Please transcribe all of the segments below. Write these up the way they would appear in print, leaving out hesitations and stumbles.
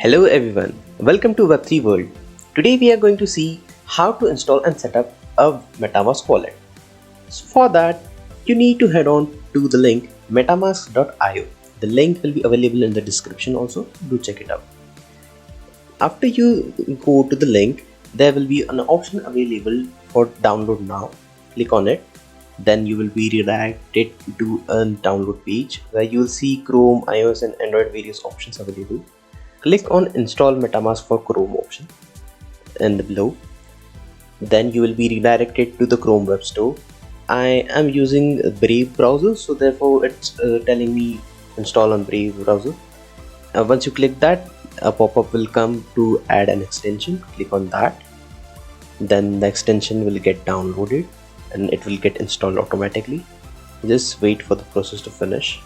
Hello everyone, welcome to Web3 World. Today we are going to see how to install and set up a MetaMask wallet. So for that, you need to head on to the link metamask.io. The link will be available in the description also, do check it out. After you go to the link, there will be an option available for download now. Click on it. Then you will be redirected to a download page where you will see Chrome, iOS and Android various options available. Click on install MetaMask for Chrome option in the below. Then you will be redirected to the Chrome web store. I am using Brave browser, so therefore it's telling me install on Brave browser. Once you click that, a pop-up will come to add an extension. Click on that. Then the extension will get downloaded and it will get installed automatically. Just wait for the process to finish.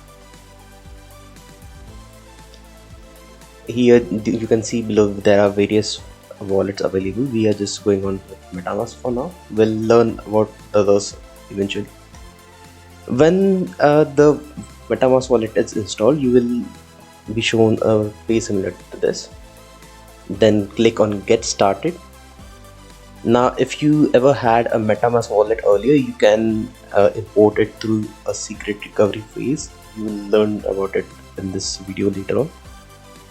Here you can see below there are various wallets available. We are just going on with MetaMask for now. We'll learn about the others eventually. When the MetaMask wallet is installed, you will be shown a page similar to this. Then click on get started. Now if you ever had a MetaMask wallet earlier, you can import it through a secret recovery phase. You will learn about it in this video later on.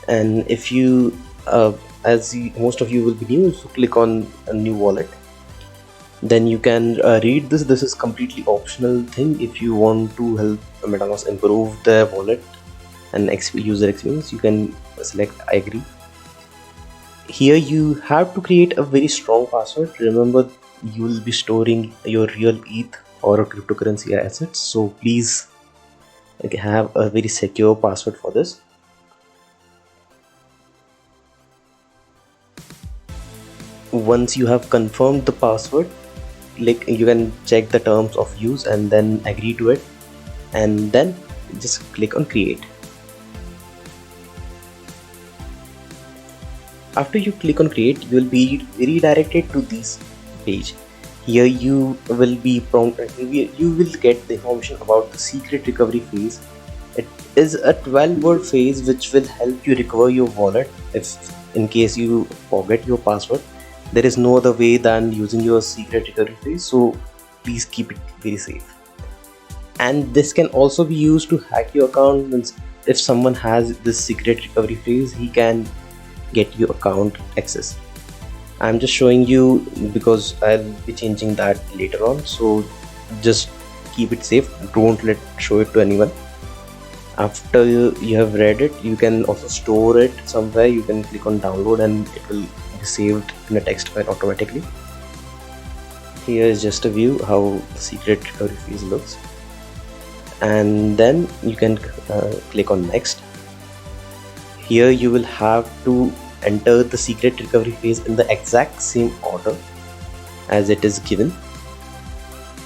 And if you most of you will be new, so click on a new wallet. Then you can read this. This is completely optional thing. If you want to help MetaMask improve their wallet and user experience, you can select I agree. Here you have to create a very strong password. Remember, you will be storing your real ETH or cryptocurrency assets, so please have a very secure password for this. Once you have confirmed the password, you can check the terms of use and then agree to it, and then just click on create. After you click on create, you will be redirected to this page. Here you will be prompted, you will get the information about the secret recovery phase. It is a 12-word phase which will help you recover your wallet if in case you forget your password. There is no other way than using your secret recovery phrase, so please keep it very safe. And this can also be used to hack your account. If someone has this secret recovery phrase, he can get your account access. I'm just showing you because I'll be changing that later on, so just keep it safe. Don't show it to anyone. After you have read it, you can also store it somewhere. You can click on download and it will be saved in a text file automatically. Here is just a view how the secret recovery phase looks, and then you can click on next. Here you will have to enter the secret recovery phase in the exact same order as it is given,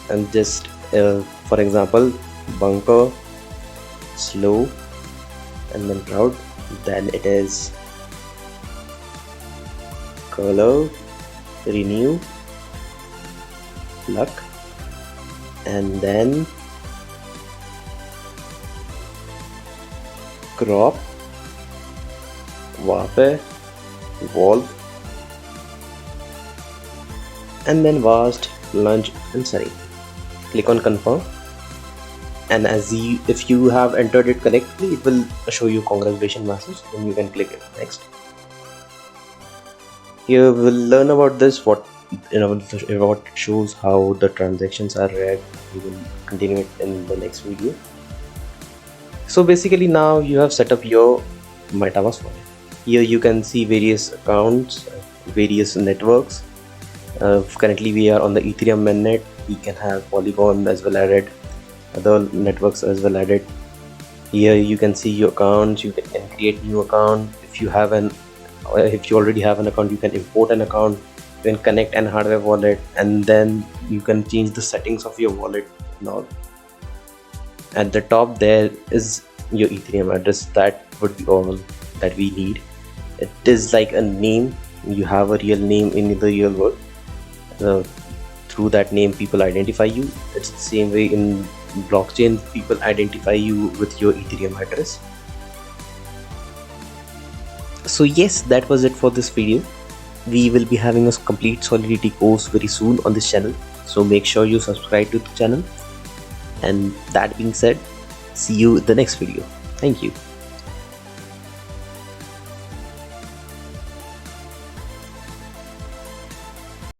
and just for example, bunker, slow, and then crowd. Then it is color, renew, luck, and then crop, warfare, evolve, and then vast, lunge, and sunny. Click on confirm, and if you have entered it correctly, it will show you congratulations message. Then you can click it next. Here we'll learn about this, what it shows, how the transactions are read. We will continue it in the next video. So basically now you have set up your MetaMask wallet. Here you can see various accounts, various networks. Currently we are on the Ethereum mainnet. We can have Polygon as well added, other networks as well added. Here you can see your accounts. You can create new account. If you already have an account, you can import an account. You can connect an hardware wallet, and then you can change the settings of your wallet and all. At the top there is your Ethereum address. That would be all that we need. It is like a name. You have a real name in the real world. Through that name people identify you. It's the same way in blockchain, people identify you with your Ethereum address. So yes, that was it for this video. We will be having a complete Solidity course very soon on this channel, so make sure you subscribe to the channel. And that being said, see you in the next video. Thank you.